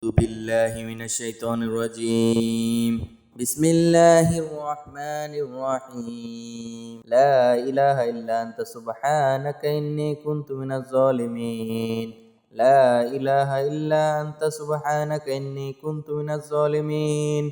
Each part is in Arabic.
أعوذ بالله من الشيطان الرجيم. بسم الله الرحمن الرحيم. لا إله إلا أنت سبحانك إني كنت من الظالمين. لا إله إلا أنت سبحانك إني كنت من الظالمين.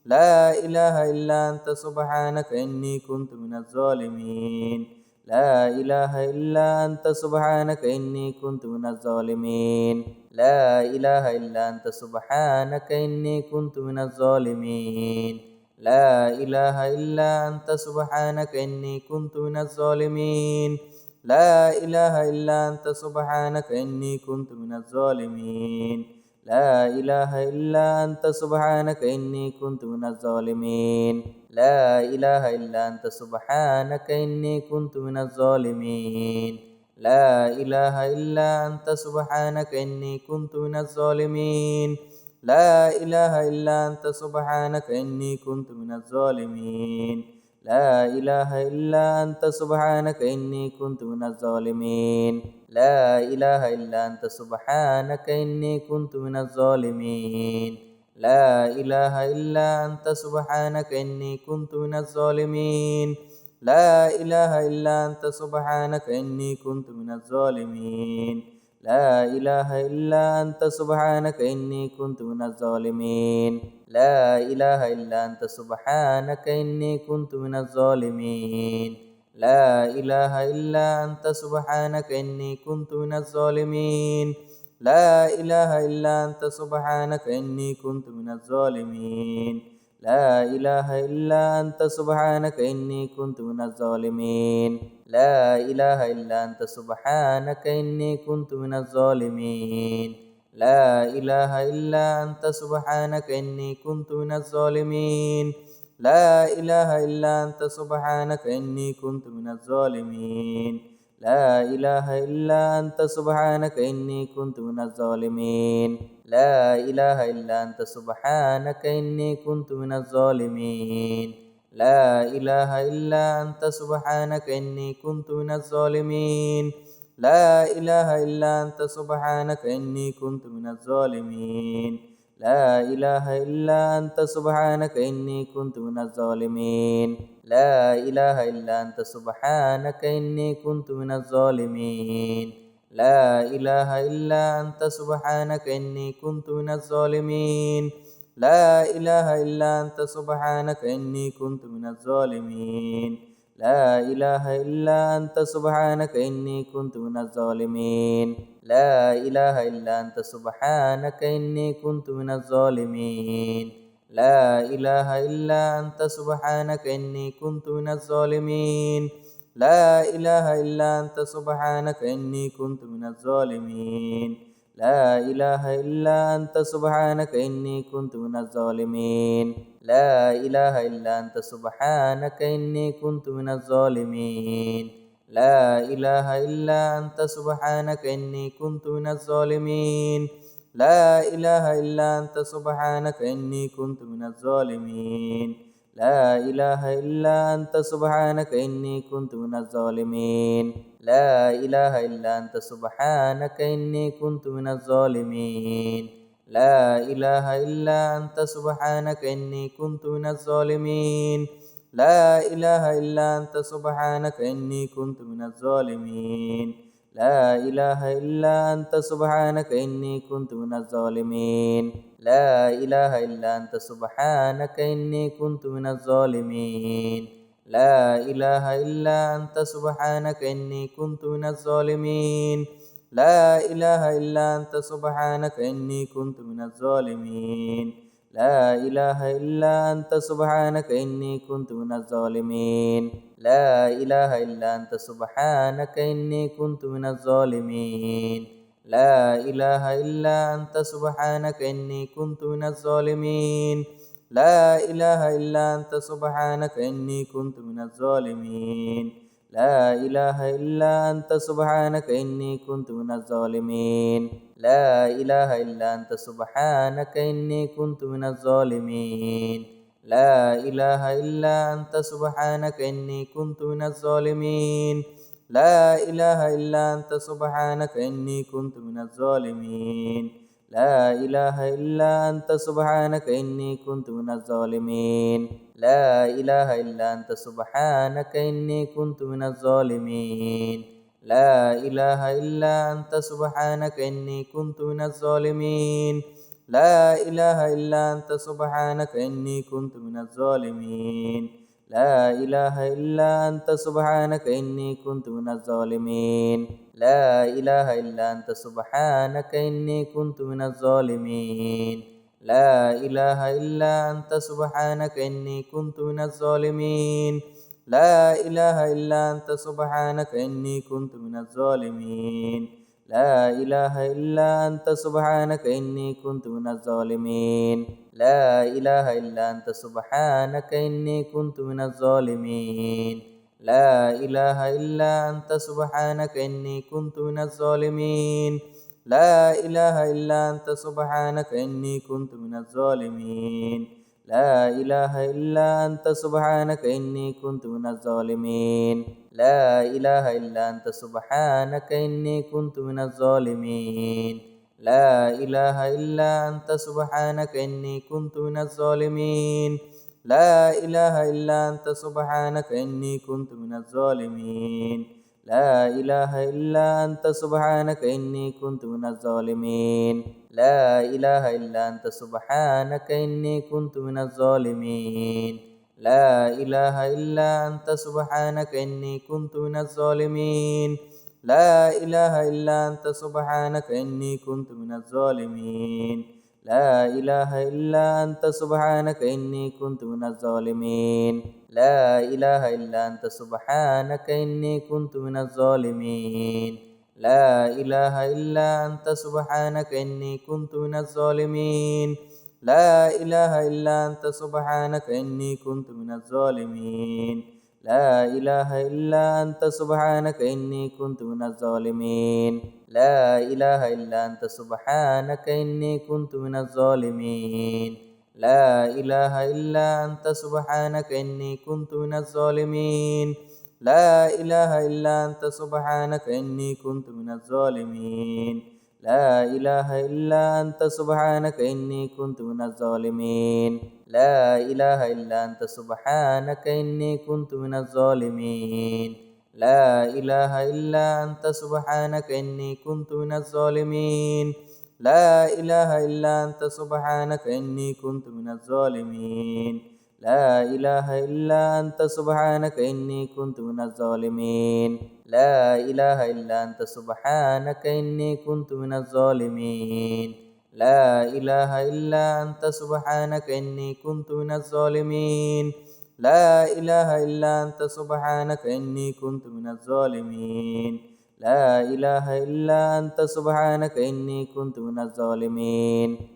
لا إله إلا أنت سبحانك إني كنت من الظالمين. لا إله إلا أنت سبحانك إني كنت من الظالمين. لا إله إلا أنت سبحانك إني كنت من الظالمين. لا إله إلا أنت سبحانك إني كنت من الظالمين. لا إله إلا أنت سبحانك إني كنت من الظالمين. لا إله إلا أنت سبحانك إني كنت من الظالمين. لا إله إلا أنت سبحانك إني كنت من الظالمين. لا إله إلا أنت سبحانك إني كنت من الظالمين. لا إله إلا أنت سبحانك إني كنت من الظالمين. لا إله إلا أنت سبحانك إني كنت من الظالمين. لا إله إلا أنت سبحانك إني كنت من الظالمين. لا إله إلا أنت سبحانك إني كنت من الظالمين. لا إله إلا أنت سبحانك إني كنت من الظالمين. لا إله إلا أنت سبحانك إني كنت من الظالمين. لا إله إلا أنت سبحانك إني كنت من الظالمين. لا إله إلا أنت سبحانك إني كنت من الظالمين. لا إله إلا أنت سبحانك إني كنت من الظالمين. لا إله إلا أنت سبحانك إني كنت من الظالمين. لا إله إلا أنت سبحانك إني كنت من الظالمين. لا إله إلا أنت سبحانك إني كنت من الظالمين. لا إله إلا أنت سبحانك إني كنت من الظالمين. لا إله إلا أنت سبحانك إني كنت من الظالمين. لا إله إلا أنت سبحانك إني كنت من الظالمين. لا إله إلا أنت سبحانك إني كنت من الظالمين. لا إله إلا أنت سبحانك إني كنت من الظالمين. لا إله إلا أنت سبحانك إني كنت من الظالمين. لا إله إلا أنت سبحانك إني كنت من الظالمين. لا إله إلا أنت سبحانك إني كنت من الظالمين. لا إله إلا أنت سبحانك إني كنت من الظالمين. لا إله إلا أنت سبحانك إني كنت من الظالمين. لا إله إلا أنت سبحانك إني كنت من الظالمين. لا إله إلا أنت سبحانك إني كنت من الظالمين. لا إله إلا أنت سبحانك إني كنت من الظالمين. لا إله إلا أنت سبحانك إني كنت من الظالمين. لا إله إلا أنت سبحانك إني كنت من الظالمين. لا إله إلا أنت سبحانك إني كنت من الظالمين. لا إله إلا أنت سبحانك إني كنت من الظالمين. لا إله إلا أنت سبحانك إني كنت من الظالمين. لا إله إلا أنت سبحانك إني كنت من الظالمين. لا إله إلا أنت سبحانك إني كنت من الظالمين. لا إله إلا أنت سبحانك إني كنت من الظالمين. لا إله إلا أنت سبحانك إني كنت من الظالمين. لا إله إلا أنت سبحانك إني كنت من الظالمين. لا إله إلا أنت سبحانك إني كنت من الظالمين. لا إله إلا أنت سبحانك إني كنت من الظالمين. لا إله إلا أنت سبحانك إني كنت من الظالمين. لا إله إلا أنت سبحانك إني كنت من الظالمين. لا إله إلا أنت سبحانك إني كنت من الظالمين. لا إله إلا أنت سبحانك إني كنت من الظالمين. لا إله إلا أنت سبحانك إني كنت من الظالمين. لا إله إلا أنت سبحانك إني كنت من الظالمين. لا إله إلا أنت سبحانك إني كنت من الظالمين. لا إله إلا أنت سبحانك إني كنت من الظالمين. لا إله إلا أنت سبحانك إني كنت من الظالمين لا إله إلا أنت سبحانك إني كنت من الظالمين لا إله إلا أنت سبحانك إني كنت من الظالمين لا إله إلا أنت سبحانك إني كنت من الظالمين لا إله إلا أنت سبحانك إني كنت من الظالمين لا إله إلا أنت سبحانك إني كنت من الظالمين لا إله إلا أنت سبحانك إني كنت من الظالمين لا إله إلا أنت سبحانك إني كنت من الظالمين لا إله إلا أنت سبحانك إني كنت من الظالمين لا إله إلا أنت سبحانك إني كنت من الظالمين لا إله إلا أنت سبحانك إني كنت من الظالمين لا إله إلا أنت سبحانك إني كنت من الظالمين لا إله إلا أنت سبحانك إني كنت من الظالمين لا إله إلا أنت سبحانك إني كنت من الظالمين لا إله إلا أنت سبحانك إني كنت من الظالمين لا إله إلا أنت سبحانك إني كنت من الظالمين لا إله إلا أنت سبحانك إني كنت من الظالمين لا إله إلا أنت سبحانك إني كنت من الظالمين لا إله إلا أنت سبحانك إني كنت من الظالمين لا إله إلا أنت سبحانك إني كنت من الظالمين لا إله إلا أنت سبحانك إني كنت من الظالمين لا إله إلا أنت سبحانك إني كنت من الظالمين لا إله إلا أنت سبحانك إني كنت من الظالمين لا إله إلا أنت سبحانك إني كنت من الظالمين لا إله إلا أنت سبحانك إني كنت من الظالمين لا إله إلا أنت سبحانك إني كنت من الظالمين لا إله إلا أنت سبحانك إني كنت من الظالمين لا إله إلا أنت سبحانك إني كنت من الظالمين لا إله إلا أنت سبحانك إني كنت من الظالمين لا إله إلا أنت سبحانك إني كنت من الظالمين لا إله إلا أنت سبحانك إني كنت من الظالمين لا إله إلا أنت سبحانك إني كنت من الظالمين لا إله إلا أنت سبحانك إني كنت من الظالمين لا إله إلا أنت سبحانك إني كنت من الظالمين لا إله إلا أنت سبحانك إني كنت من الظالمين لا إله إلا أنت سبحانك إني كنت من الظالمين لا إله إلا أنت سبحانك إني كنت من الظالمين لا إله إلا أنت سبحانك إني كنت من الظالمين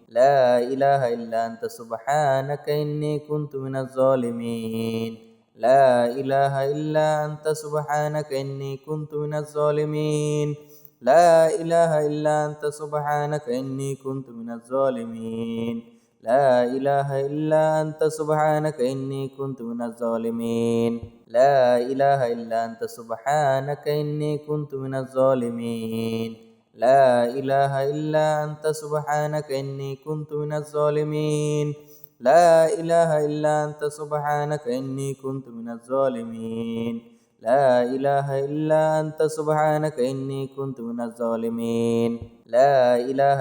لا إله إلا أنت سبحانك إني كنت من الظالمين لا إله إلا أنت سبحانك إني كنت من الظالمين لا إله إلا أنت سبحانك إني كنت من الظالمين لا إله إلا أنت سبحانك إني كنت من الظالمين لا إله إلا أنت سبحانك إني كنت من الظالمين لا إله إلا أنت سبحانك إني كنت من الظالمين لا إله إلا أنت سبحانك إني كنت من الظالمين لا إله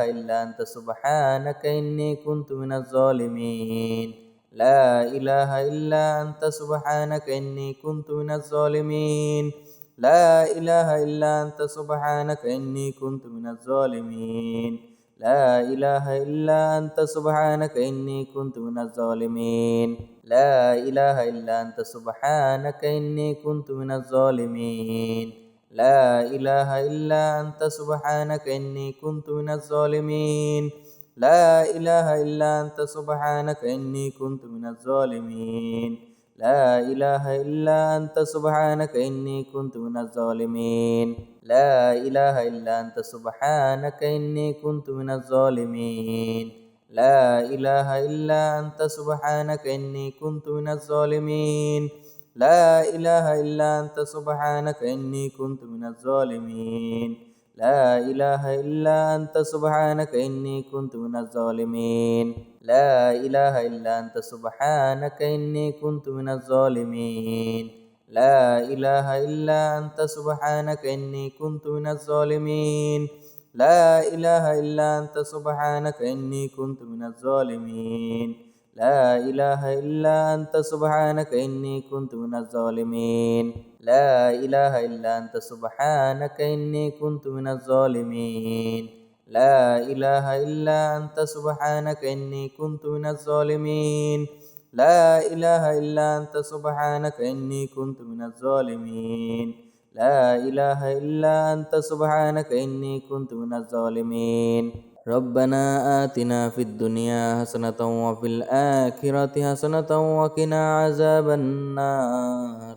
إلا أنت سبحانك إني كنت من الظالمين لا إله إلا أنت سبحانك إني كنت من الظالمين لا إله إلا أنت سبحانك إني كنت من الظالمين لا إله إلا أنت سبحانك إني كنت من الظالمين لا إله إلا أنت سبحانك إني كنت من الظالمين لا إله إلا أنت سبحانك إني كنت من الظالمين لا إله إلا أنت سبحانك إني كنت من الظالمين لا إله إلا أنت سبحانك إني كنت من الظالمين لا إله إلا أنت سبحانك إني كنت من الظالمين لا إله إلا أنت سبحانك إني كنت من الظالمين لا إله إلا أنت سبحانك إني كنت من الظالمين لا إله إلا أنت سبحانك إني كنت من الظالمين لا إله إلا أنت سبحانك إني كنت من الظالمين لا إله إلا أنت سبحانك إني كنت من الظالمين لا إله إلا أنت سبحانك إني كنت من الظالمين لا إله إلا أنت سبحانك إني كنت من الظالمين لا إله إلا أنت سبحانك إني كنت من الظالمين لا إله إلا أنت سبحانك إني كنت من الظالمين لا إله إلا أنت سبحانك إني كنت من الظالمين لا إله إلا أنت سبحانك إني كنت من الظالمين ربنا آتنا في الدنيا حسنة وفي الآخرة حسنة وقنا عذاب النار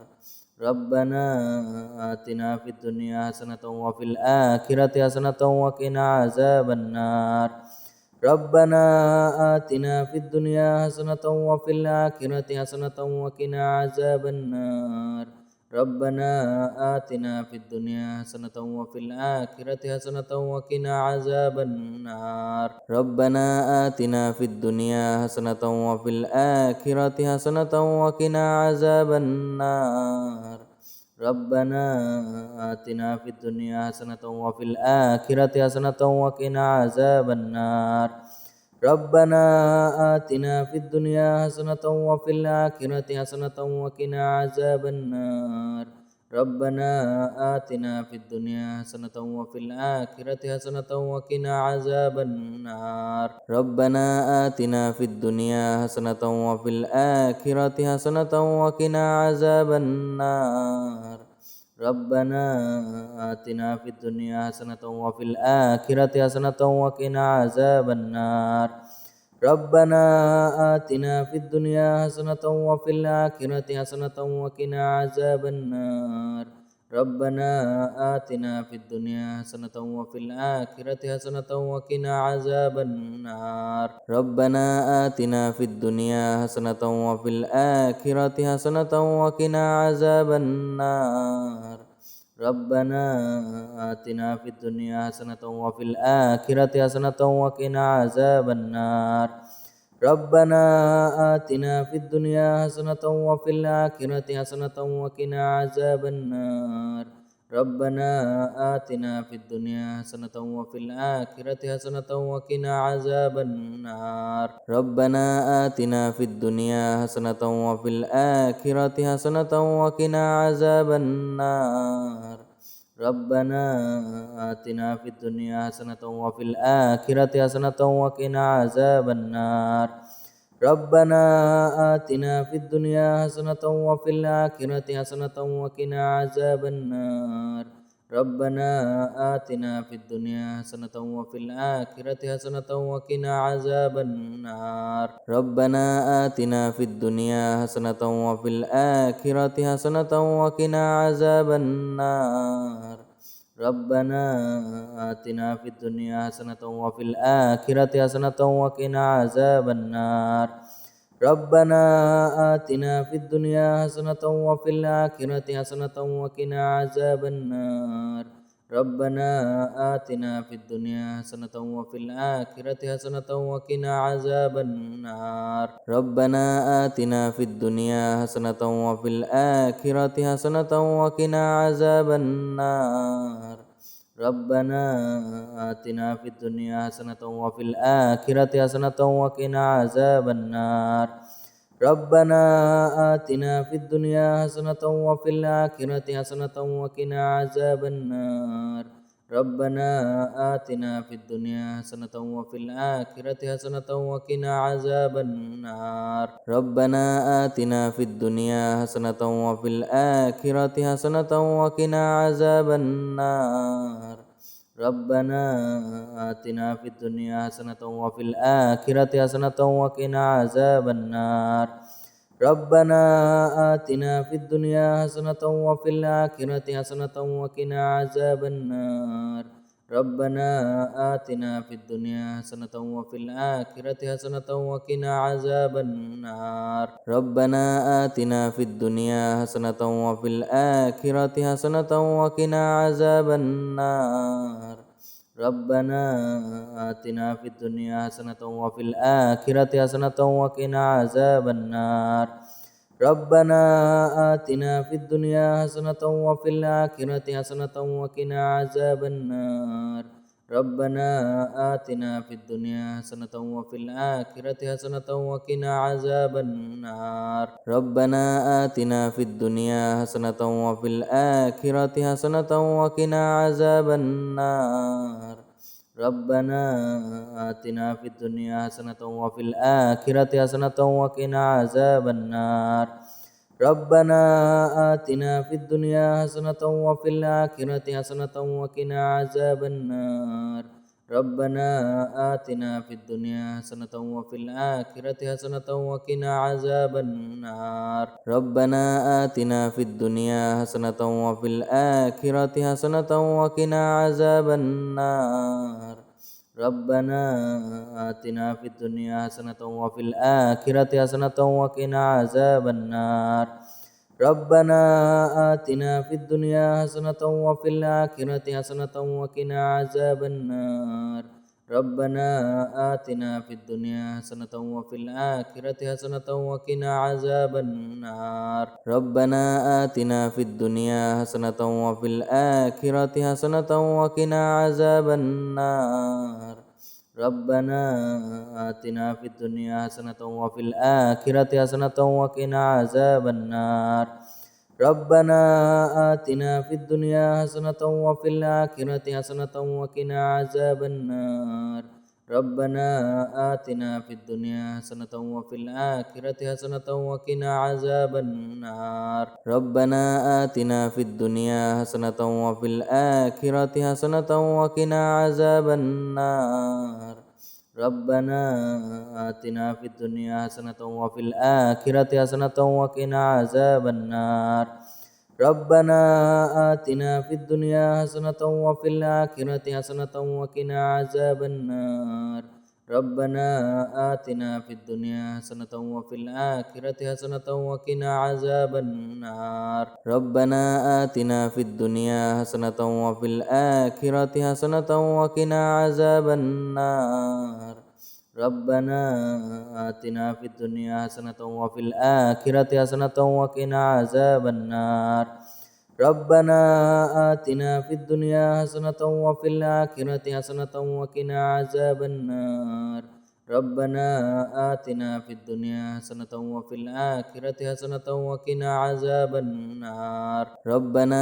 ربنا آتنا في الدنيا حسنة وفي الآخرة حسنة وقنا عذاب النار ربنا آتنا في الدنيا حسنة وفي الآخرة حسنة وقنا عذاب النار ربنا آتنا في الدنيا حسنة وفي الآخرة حسنة وقنا عذاب النار ربنا آتنا في الدنيا حسنة وفي الآخرة حسنة وقنا عذاب النار ربنا آتنا في الدنيا حسنة وفي الآخرة حسنة وقنا عذاب النار ربنا آتنا في الدنيا حسنة وفي الآخرة حسنة وقنا عذاب النار ربنا آتنا في الدنيا حسنة وفي الآخرة حسنة وقنا عذاب النار ربنا آتنا في الدنيا حسنة وفي الآخرة حسنة وقنا عذاب النار ربنا آتنا في الدنيا حسنة وفي الآخرة حسنة وقنا عذاب النار ربنا آتنا في الدنيا حسنة وفي الآخرة حسنة وقنا عذاب النار ربنا آتنا في الدنيا حسنة وفي الآخرة حسنة وقنا عذاب النار ربنا آتنا في الدنيا حسنة وفي الآخرة حسنة وقنا عذاب النار ربنا آتنا في الدنيا حسنة وفي الآخرة حسنة وقنا عذاب النار ربنا آتنا في الدنيا حسنة وفي الآخرة حسنة وقنا عذاب النار ربنا آتنا في الدنيا حسنة وفي الآخرة حسنة وقنا عذاب النار ربنا آتنا في الدنيا حسنة وفي الآخرة حسنة وقنا عذاب النار ربنا آتنا في الدنيا حسنة وفي الآخرة حسنة وقنا عذاب النار ربنا آتنا في الدنيا حسنة وفي الآخرة حسنة وقنا عذاب النار ربنا آتنا في الدنيا حسنة وفي الآخرة حسنة وقنا عذاب النار ربنا آتنا في الدنيا حسنة وفي الآخرة حسنة وقنا عذاب النار ربنا آتنا في الدنيا حسنة وفي الآخرة حسنة وقنا عذاب النار ربنا آتنا في الدنيا حسنة وفي الآخرة حسنة وقنا عذاب النار ربنا آتنا في الدنيا حسنة وفي الآخرة حسنة وقنا عذاب النار ربنا آتنا في الدنيا حسنة وفي الآخرة حسنة وقنا عذاب النار ربنا آتنا في الدنيا حسنة وفي الآخرة حسنة وقنا عذاب النار ربنا آتنا في الدنيا حسنة وفي الآخرة حسنة وقنا عذاب النار ربنا آتنا في الدنيا حسنة وفي الآخرة حسنة وقنا عذاب النار ربنا آتنا في الدنيا حسنة وفي الآخرة حسنة وقنا عذاب النار ربنا آتنا في الدنيا حسنة وفي الآخرة حسنة وقنا عذاب النار ربنا آتنا في الدنيا حسنة وفي الآخرة حسنة وقنا عذاب النار ربنا آتنا في الدنيا حسنة وفي الآخرة حسنة وقنا عذاب النار ربنا آتنا في الدنيا حسنة وفي الآخرة حسنة وقنا عذاب النار ربنا آتنا في الدنيا حسنة وفي الآخرة حسنة وقنا عذاب النار ربنا آتنا في الدنيا حسنة وفي الآخرة حسنة وقنا عذاب النار ربنا آتنا في الدنيا حسنة وفي الآخرة حسنة وقنا عذاب النار ربنا آتنا في الدنيا حسنة وفي الآخرة حسنة وقنا عذاب النار ربنا آتنا في الدنيا حسنة وفي الآخرة حسنة وقنا عذاب النار ربنا آتنا في الدنيا حسنة وفي الآخرة حسنة وقنا عذاب النار ربنا آتنا في الدنيا حسنة وفي الآخرة حسنة وقنا عذاب النار ربنا آتنا في الدنيا حسنة وفي الآخرة حسنة وقنا عذاب النار ربنا آتنا في الدنيا حسنة وفي الآخرة حسنة وقنا عذاب النار ربنا آتنا في الدنيا حسنة وفي الآخرة حسنة وقنا عذاب النار ربنا آتنا في الدنيا حسنة وفي الآخرة حسنة وقنا عذاب النار ربنا آتنا في الدنيا حسنة وفي الآخرة حسنة وقنا عذاب النار ربنا آتنا في الدنيا حسنة وفي الآخرة حسنة وقنا عذاب النار ربنا آتنا في الدنيا حسنة وفي الآخرة حسنة وقنا عذاب النار ربنا آتنا في الدنيا حسنة وفي الآخرة حسنة وقنا عذاب النار ربنا آتنا في الدنيا حسنة وفي الآخرة حسنة وقنا عذاب النار ربنا آتنا في الدنيا حسنة وفي الآخرة حسنة وقنا عذاب النار ربنا آتنا في الدنيا حسنة وفي الآخرة حسنة وقنا عذاب النار ربنا آتنا في الدنيا حسنة وفي الآخرة حسنة وقنا عذاب النار ربنا آتنا في الدنيا حسنة وفي الآخرة حسنة وقنا عذاب النار ربنا آتنا في الدنيا حسنة وفي الآخرة حسنة وقنا عذاب النار ربنا آتنا في الدنيا حسنة وفي الآخرة حسنة وقنا عذاب النار ربنا آتنا في الدنيا حسنة وفي الآخرة حسنة وقنا عذاب النار ربنا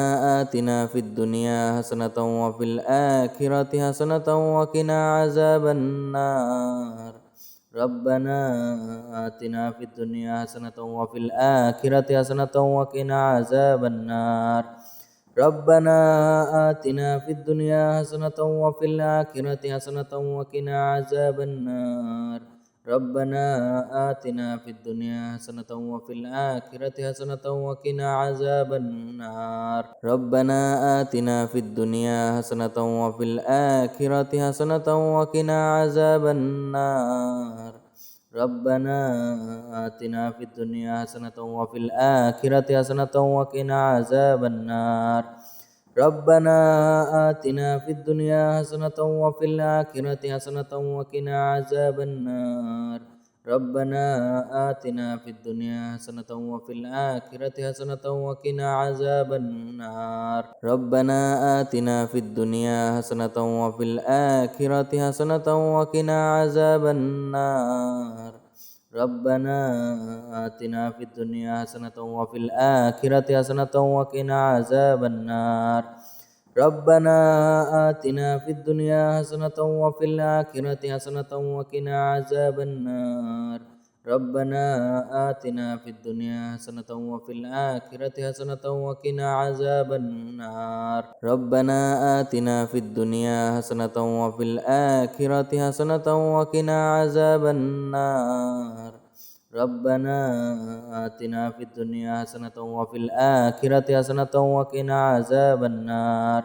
آتنا في الدنيا حسنة وفي الآخرة حسنة وقنا عذاب النار ربنا آتنا في الدنيا حسنة وفي الآخرة حسنة وقنا عذاب النار ربنا آتنا في الدنيا حسنة وفي الآخرة حسنة وقنا عذاب النار ربنا آتنا في الدنيا حسنة وفي الآخرة حسنة وقنا عذاب النار ربنا آتنا في الدنيا حسنة وفي الآخرة حسنة وقنا عذاب النار ربنا آتنا في الدنيا حسنة وفي الآخرة حسنة وقنا عذاب النار ربنا آتنا في الدنيا حسنة وفي الآخرة حسنة وقنا عذاب النار ربنا آتنا في الدنيا حسنة وفي الآخرة حسنة وقنا عذاب النار ربنا آتنا في الدنيا حسنة وفي الآخرة حسنة وقنا عذاب النار ربنا آتنا في الدنيا حسنة وفي الآخرة حسنة وقنا عذاب النار ربنا آتنا في الدنيا حسنة وفي الآخرة حسنة وقنا عذاب النار ربنا آتنا في الدنيا حسنة وفي الآخرة حسنة وقنا عذاب النار ربنا آتنا في الدنيا حسنة وفي الآخرة حسنة وقنا عذاب النار ربنا آتنا في الدنيا حسنة وفي الآخرة حسنة وقنا عذاب النار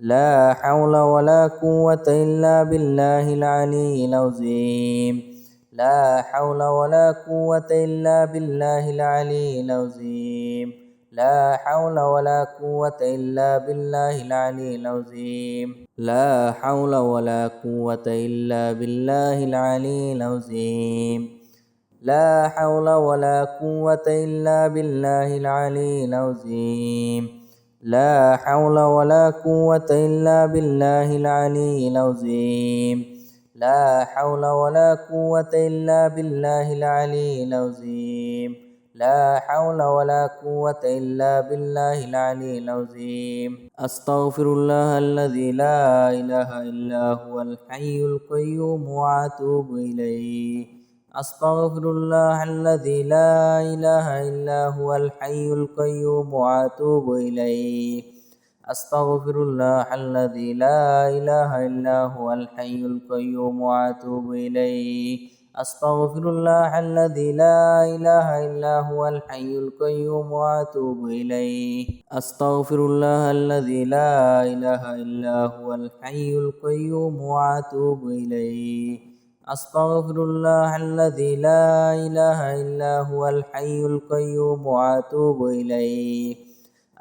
لا حول ولا قوة إلا بالله العلي العظيم. لا حول ولا قوة إلا بالله العلي العظيم. لا حول ولا قوة إلا بالله العلي العظيم. لا حول ولا قوة إلا بالله العلي العظيم. لا حول ولا قوة إلا بالله العلي العظيم. لا حول ولا قوة إلا بالله العلي العظيم. لا حول ولا قوة إلا بالله العلي العظيم. لا حول ولا قوة إلا بالله العلي العظيم. أستغفر الله الذي لا إله إلا هو الحي القيوم وأتوب إليه. أستغفر الله الذي لا إله إلا هو الحي القيوم وأتوب إليه. أستغفر الله الذي لا إله إلا هو الحي القيوم وأتوب إليه. أستغفر الله الذي لا إله إلا هو الحي القيوم وأتوب إليه. أستغفر الله الذي لا إله إلا هو الحي القيوم وأتوب إليه. أستغفر الله الذي لا إله إلا هو الحي القيوم وأتوب إليه.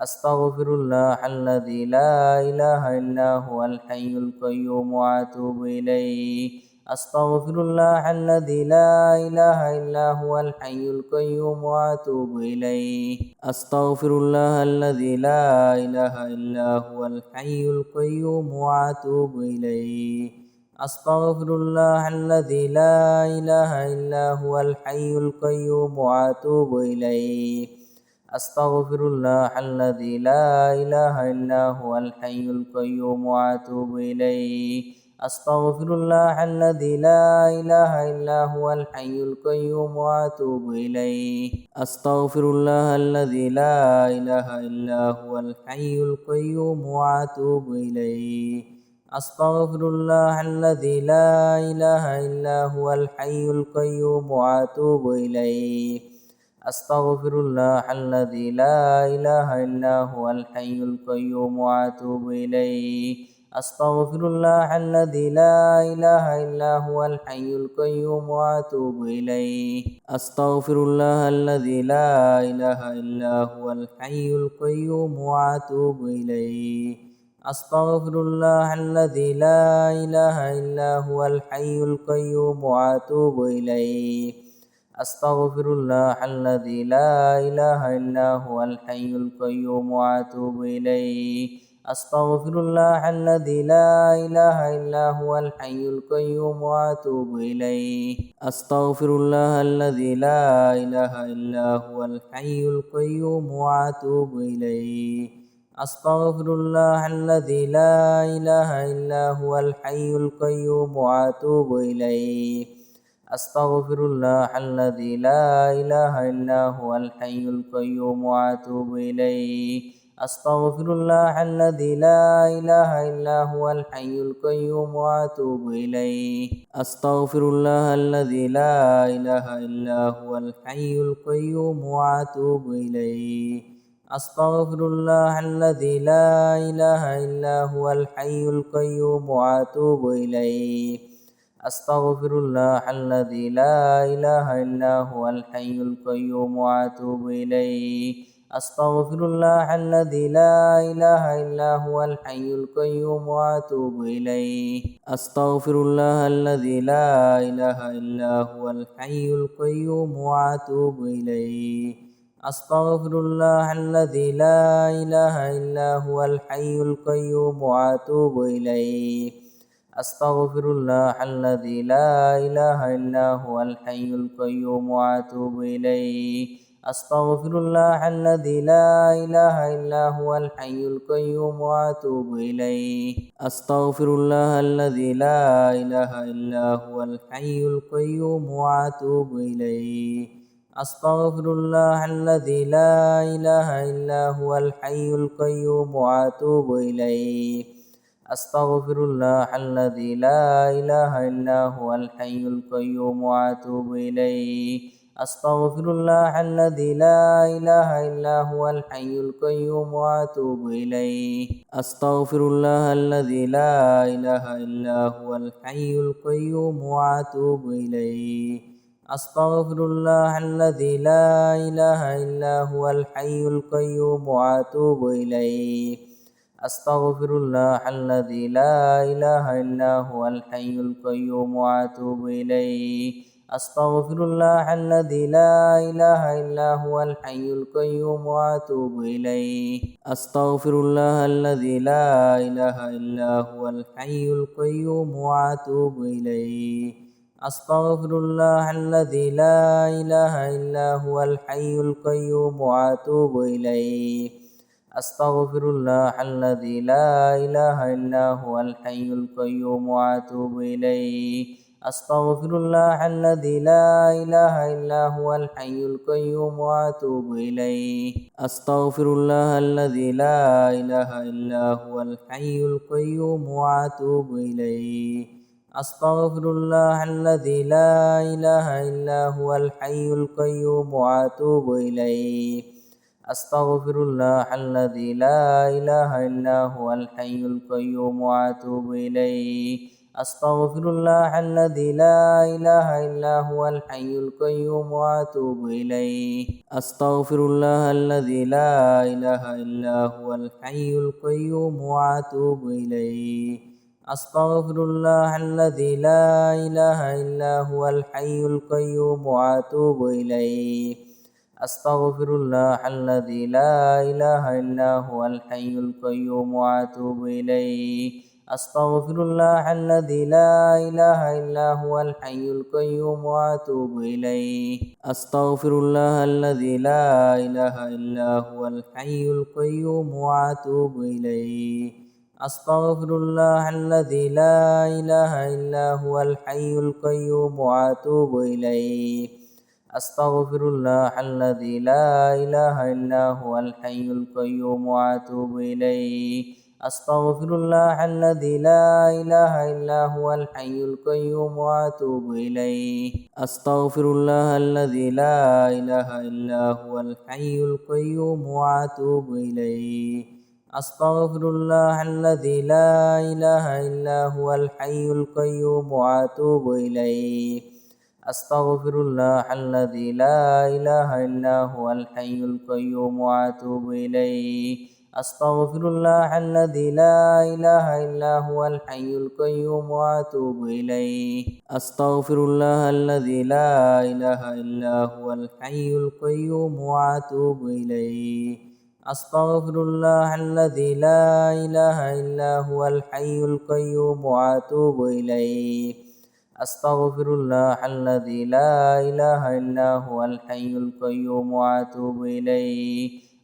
أستغفر الله الذي لا إله إلا هو الحي القيوم وأتوب إليه. أستغفر الله الذي لا إله إلا هو الحي القيوم وأتوب إليه. أستغفر الله الذي لا إله إلا هو الحي القيوم وأتوب إليه. أستغفر الله الذي لا إله إلا هو الحي القيوم وأتوب إليه. أستغفر الله الذي لا إله إلا هو الحي القيوم وأتوب إليه. أستغفر الله الذي لا إله إلا هو الحي القيوم وأتوب إليه. أستغفر الله الذي لا إله إلا هو الحي القيوم وأتوب إليه. أستغفر الله الذي لا إله إلا هو الحي القيوم وأتوب إليه. أستغفر الله الذي لا إله إلا هو الحي القيوم وأتوب إليه. أستغفر الله الذي لا إله إلا هو الحي القيوم وأتوب إليه. أستغفر الله الذي لا إله إلا هو الحي القيوم وأتوب إليه. أستغفر الله الذي لا إله إلا هو الحي القيوم وأتوب إليه. أستغفر الله الذي لا إله إلا هو الحي القيوم وأتوب إليه. أستغفر الله الذي لا إله إلا هو الحي القيوم وأتوب إليه. أستغفر الله الذي لا إله إلا هو الحي القيوم وأتوب إليه. أستغفر الله الذي لا إله إلا هو الحي القيوم وأتوب إليه. أستغفر الله الذي لا إله إلا هو الحي القيوم وأتوب إليه. أستغفر الله الذي لا إله إلا هو الحي القيوم وأتوب إليه. أستغفر الله الذي لا إله إلا هو الحي القيوم وأتوب إليه. أستغفر الله الذي لا إله إلا هو الحي القيوم وأتوب إليه. أستغفر الله الذي لا إله إلا هو الحي القيوم وأتوب إليه. أستغفر الله الذي لا إله إلا هو الحي القيوم وأتوب إليه. أستغفر الله الذي لا إله إلا هو الحي القيوم وأتوب إليه. أستغفر الله الذي لا إله إلا هو الحي القيوم وأتوب إليه. أستغفر الله الذي لا إله إلا هو الحي القيوم وأتوب إليه. أستغفر الله الذي لا إله إلا هو الحي القيوم وأتوب إليه. أستغفر الله الذي لا إله إلا هو الحي القيوم وأتوب إليه. أستغفر الله الذي لا إله إلا هو الحي القيوم وأتوب إليه. أستغفر الله الذي لا إله إلا هو الحي القيوم وأتوب إليه. أستغفر الله الذي لا إله إلا هو الحي القيوم وأتوب إليه. أستغفر الله الذي لا إله إلا هو الحي القيوم وأتوب إليه. أستغفر الله الذي لا إله إلا هو الحي القيوم وأتوب إليه. أستغفر الله الذي لا إله إلا هو الحي القيوم وأتوب إليه. أستغفر الله الذي لا إله إلا هو الحي القيوم وأتوب إليه. أستغفر الله الذي لا إله إلا هو الحي القيوم وأتوب إليه. أستغفر الله الذي لا إله إلا هو الحي القيوم وأتوب إليه. أستغفر الله الذي لا إله إلا هو الحي القيوم وأتوب إليه. أستغفر الله الذي لا إله إلا هو الحي القيوم وأتوب إليه. أستغفر الله الذي لا إله إلا هو الحي القيوم وأتوب إليه. أستغفر الله الذي لا إله إلا هو الحي القيوم وأتوب إليه. أستغفر الله الذي لا إله إلا هو الحي القيوم وأتوب إليه. أستغفر الله الذي لا إله إلا هو الحي القيوم وأتوب إليه. أستغفر الله الذي لا إله إلا هو الحي القيوم وأتوب إليه. أستغفر الله الذي لا إله إلا هو الحي القيوم وأتوب إليه. أستغفر الله الذي لا إله إلا هو الحي القيوم وأتوب إليه. أستغفر الله الذي لا إله إلا هو الحي القيوم وأتوب إليه. أستغفر الله الذي لا إله إلا هو الحي القيوم وأتوب إليه. أستغفر الله الذي لا إله إلا هو الحي القيوم وأتوب إليه. أستغفر الله الذي لا إله إلا هو الحي القيوم وأتوب إليه. أستغفر الله الذي لا إله إلا هو الحي القيوم وأتوب إليه. أستغفر الله الذي لا إله إلا هو الحي القيوم وأتوب إليه. أستغفر الله الذي لا إله إلا هو الحي القيوم وأتوب إليه. أستغفر الله الذي لا إله إلا هو الحي القيوم وأتوب إليه. أستغفر الله الذي لا إله إلا هو الحي القيوم وأتوب إليه. أستغفر الله الذي لا إله إلا هو الحي القيوم وأتوب إليه. أستغفر الله الذي لا إله إلا هو الحي القيوم وأتوب إليه. أستغفر الله الذي لا إله إلا هو الحي القيوم وأتوب إليه.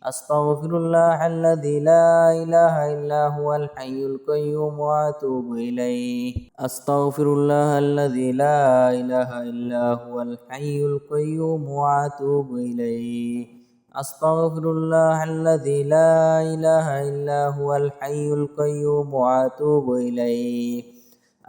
أستغفر الله الذي لا إله إلا هو الحي القيوم وأتوب إليه. أستغفر الله الذي لا إله إلا هو الحي القيوم وأتوب إليه. أستغفر الله الذي لا إله إلا هو الحي القيوم وأتوب إليه.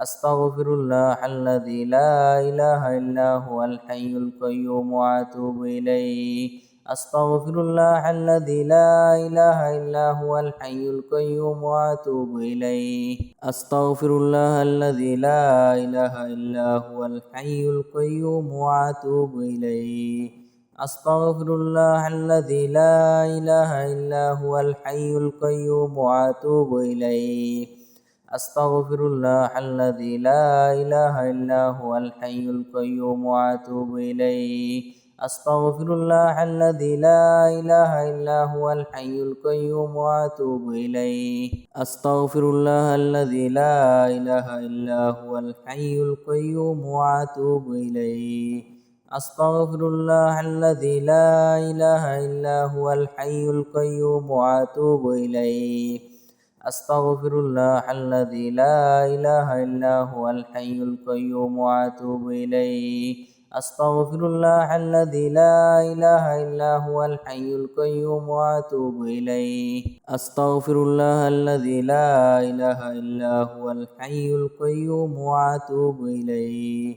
أستغفر الله الذي لا إله إلا هو الحي القيوم وأتوب إليه. أستغفر الله الذي لا إله إلا هو الحي القيوم وأتوب إليه. أستغفر الله الذي لا إله إلا هو الحي القيوم وأتوب إليه. أستغفر الله الذي لا إله إلا هو الحي القيوم وأتوب إليه. أستغفر الله الذي لا إله إلا هو الحي القيوم وأتوب إليه. أستغفر الله الذي لا إله إلا هو الحي القيوم وأتوب إليه. أستغفر الله الذي لا إله إلا هو الحي القيوم وأتوب إليه. أستغفر الله الذي لا إله إلا هو الحي القيوم وأتوب إليه. أستغفر الله الذي لا إله إلا هو الحي القيوم وأتوب إليه. أستغفر الله الذي لا إله إلا هو الحي القيوم وأتوب إليه. أستغفر الله الذي لا إله إلا هو الحي القيوم وأتوب إليه.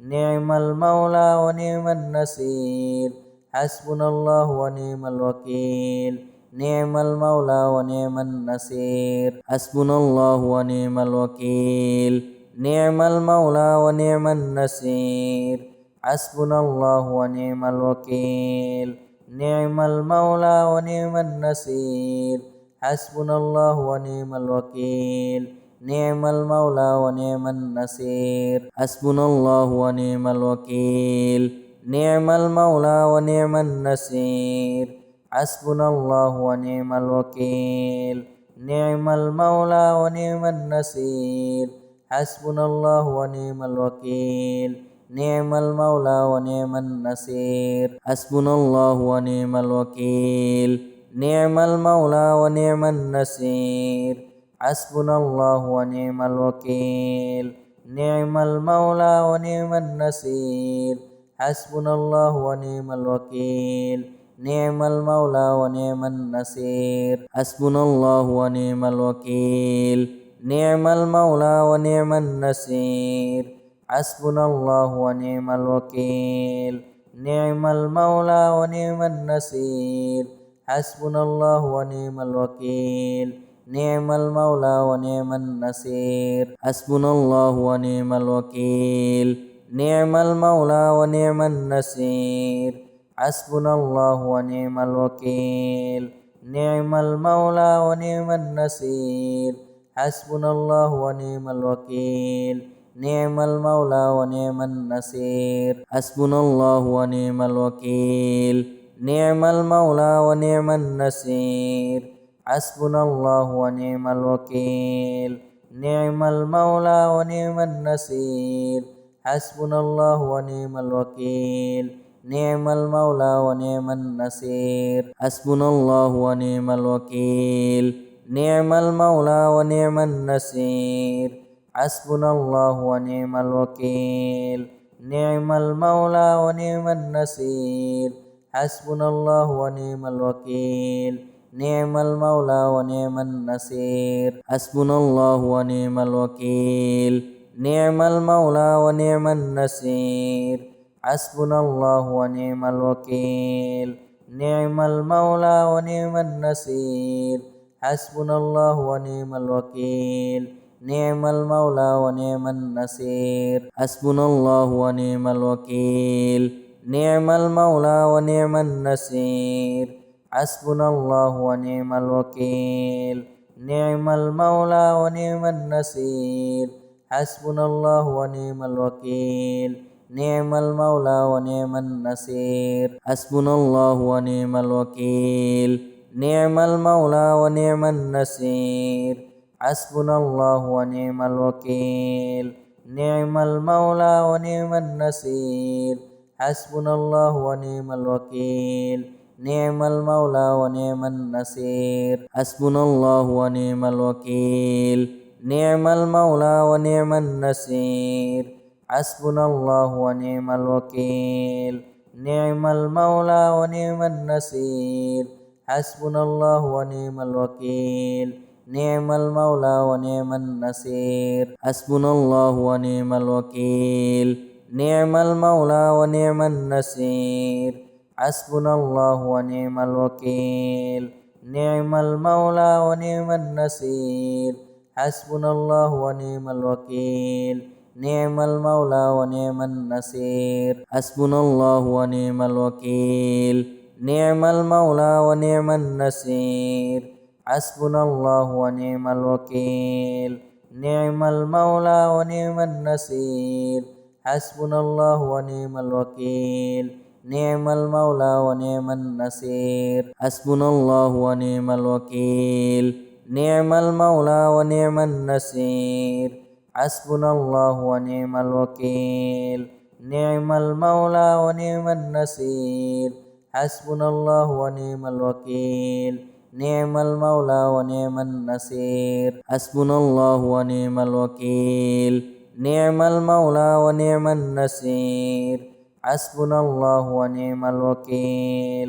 نعم المولى ونعم النصير حسبنا الله ونعم الوكيل نعم المولى ونعم النصير حسبنا الله ونعم الوكيل نعم المولى ونعم النصير حسبنا الله ونعم الوكيل نعم المولى ونعم النصير حسبنا الله ونعم الوكيل نعم المولى ونعم النصير حسبنا الله ونعم الوكيل نعم المولى ونعم النصير حسبنا الله ونعم الوكيل نعم المولى ونعم النصير حسبنا الله ونعم الوكيل نعم المولى ونعم النصير حسبنا الله ونعم الوكيل نعم المولى ونعم النصير حسبنا الله ونعم الوكيل نعم المولى ونعم النصير حسبنا الله ونعم الوكيل نعم المولى ونعم النصير حسبنا الله ونعم الوكيل نعم المولى ونعم النصير حسبنا الله ونعم الوكيل نعم المولى ونعم النصير حسبنا الله ونعم الوكيل نعم المولى ونعم النصير حسبنا الله ونعم الوكيل نعم المولى ونعم النصير حسبنا الله ونعم الوكيل نعم المولى ونعم النصير حسبنا الله ونعم الوكيل نعم المولى ونعم النصير حسبنا الله ونعم الوكيل نعم المولى ونعم النصير حسبنا الله ونعم الوكيل نعم المولى ونعم النصير حسبنا الله ونعم الوكيل نعم المولى ونعم النصير حسبنا الله ونعم الوكيل نعم المولى ونعم النصير حسبنا الله ونعم الوكيل نعم المولى ونعم النصير حسبنا الله ونعم الوكيل نعم المولى ونعم النصير حسبنا الله ونعم الوكيل نعم المولى ونعم النصير حسبنا الله ونعم الوكيل نعم المولى ونعم النصير حسبنا الله ونعم الوكيل نعم المولى ونعم النصير حسبنا الله ونعم الوكيل نعم المولى ونعم النصير حسبنا الله ونعم الوكيل نعم المولى ونعم النصير حسبنا الله ونعم الوكيل نعم المولى ونعم النصير حسبنا الله ونعم الوكيل نعم المولى ونعم النصير حسبنا الله ونعم الوكيل نعم المولى ونعم النصير حسبنا الله ونعم الوكيل نعم المولى ونعم النصير حسبنا الله ونعم الوكيل نعم المولى ونعم النصير حسبنا الله ونعم الوكيل نعم المولى ونعم النصير حسبنا الله ونعم الوكيل نعم المولى ونعم النصير حسبنا الله ونعم الوكيل نعم المولى ونعم النصير حسبنا الله ونعم الوكيل نعم المولى ونعم النصير حسبنا الله ونعم الوكيل نعم المولى ونعم النصير حسبنا الله ونعم الوكيل نعم المولى ونعم النصير حسبنا الله ونعم الوكيل نعم المولى ونعم النصير حسبنا الله ونعم الوكيل نعم المولى ونعم النصير حسبنا الله ونعم الوكيل نعم المولى ونعم النصير حسبنا الله ونعم الوكيل نعم المولى ونعم النصير حسبنا الله ونعم الوكيل نعم المولى ونعم النصير حسبنا الله ونعم الوكيل نعم المولى ونعم النصير حسبنا الله ونعم الوكيل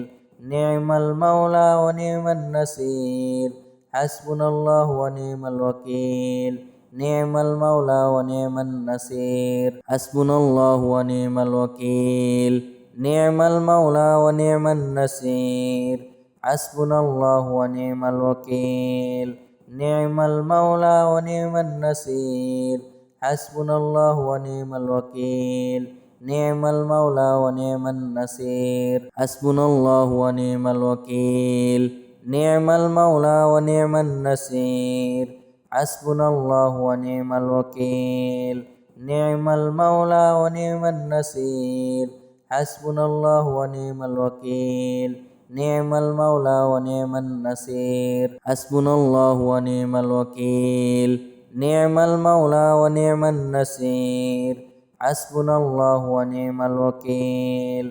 نعم المولى ونعم النصير حسبنا الله ونعم الوكيل نعم المولى ونعم النصير حسبنا الله ونعم الوكيل نعم المولى ونعم النصير حسبنا الله ونعم الوكيل نعم المولى ونعم النصير حسبنا الله ونعم الوكيل نعم المولى ونعم النصير حسبنا الله ونعم الوكيل نعم المولى ونعم النصير حسبنا الله ونعم الوكيل نعم المولى ونعم النصير حسبنا الله ونعم الوكيل نعم المولى ونعم النصير حسبنا الله ونعم الوكيل نعم المولى ونعم النصير حسبنا الله ونعم الوكيل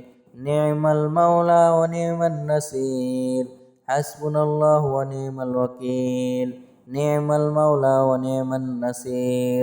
نعم المولى ونعم النصير حسبنا الله ونعم الوكيل نعم المولى ونعم النصير